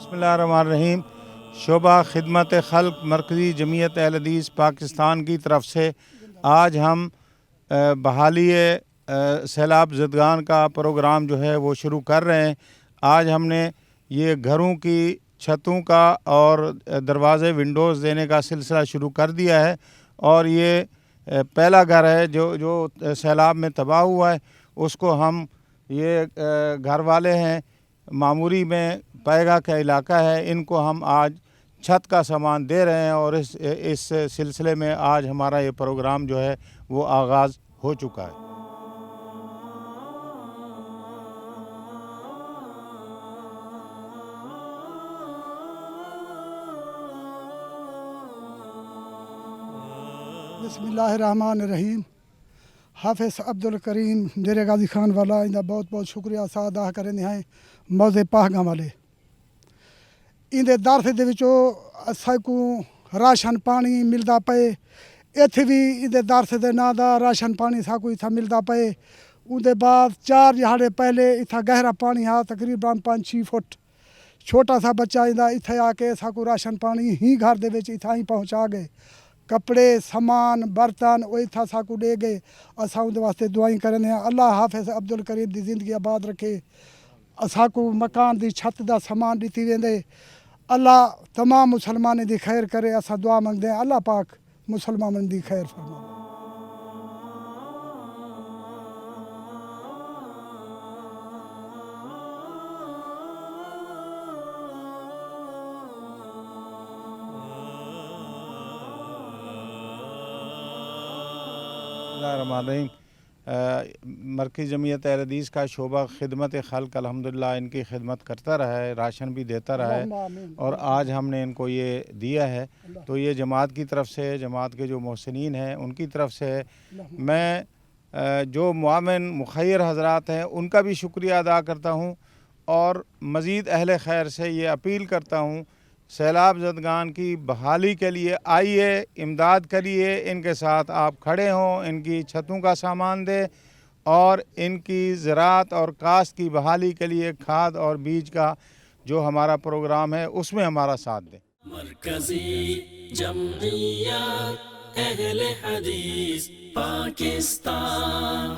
बिस्मिल्लाहिर्रहमानिर्रहीम। शोबा खिदमत खल्क मरकज़ी जमीयत अहल हदीस पाकिस्तान की तरफ से आज हम बहाली सैलाब ज़दगान का प्रोग्राम जो है वो शुरू कर रहे हैं। आज हमने ये घरों की छतों का और दरवाज़े विंडोज़ देने का सिलसिला शुरू कर दिया है और ये पहला घर है जो सैलाब में तबाह हुआ है। उसको हम ये घर वाले हैं मामूरी में पैगा का इलाका है, इनको हम आज छत का सामान दे रहे हैं और इस सिलसिले में आज हमारा ये प्रोग्राम जो है वो आगाज़ हो चुका है। बिस्मिल्लाहिर्रहमानिर्रहीम। हाफिज़ अब्दुल करीम डेरे गाजी खान वाला इंदा बहुत बहुत शुक्रिया अदा करेंदे हैं। मौज़े पाहगा वाले इंदे दारसे दे विचों असाकू राशन पानी मिलदा पे। इत्थे भी इंदे दारसे दे नां दा राशन पानी साकू इत्था मिलदा पे। उनदे बाद 4 दिहाड़े पहले इत्था गहरा पानी हा, तकरीबन 5-6 फुट। छोटा सा बच्चा इंदा इत्थे आके साकू राशन पानी ही घर दे विच इत्था ही पहुँचा गए। कपड़े सामान बर्तन वो इत्था साकू दे गए। असां उनदे वास्ते दुआई करने अल्लाह हाफिज़ अब्दुल करीम दी ज़िंदगी आबाद रखे। असाकू मकान दी छत दा सामान दिती वेंदे। अल्लाह तमाम मुसलमानों दी खैर करे। असां दुआ मंगदे हैं अल्लाह पाक मुसलमानों दी खैर फरमावे। बिस्मिल्लाहिर्रहमानिर्रहीम। मरकज़ी जमीयत अहल हदीस का शोबा खिदमत खल्क अल्हम्दुलिल्लाह इनकी खिदमत करता रहा है, राशन भी देता रहा है और आज हमने इनको ये दिया है तो ये जमात की तरफ से, जमात के जो मोहसिनीन हैं उनकी तरफ से है। मैं जो मुआविन मुखैर हज़रात हैं उनका भी शुक्रिया अदा करता हूँ और मज़ीद अहले खैर से ये अपील करता हूँ सैलाब ज़दगान की बहाली के लिए आइए, इमदाद करिए, इनके साथ आप खड़े हों, इनकी छतों का सामान दें और इनकी ज़राअत और काश्त की बहाली के लिए खाद और बीज का जो हमारा प्रोग्राम है उसमें हमारा साथ दें। मरकज़ी जमीयत अहले हदीस पाकिस्तान।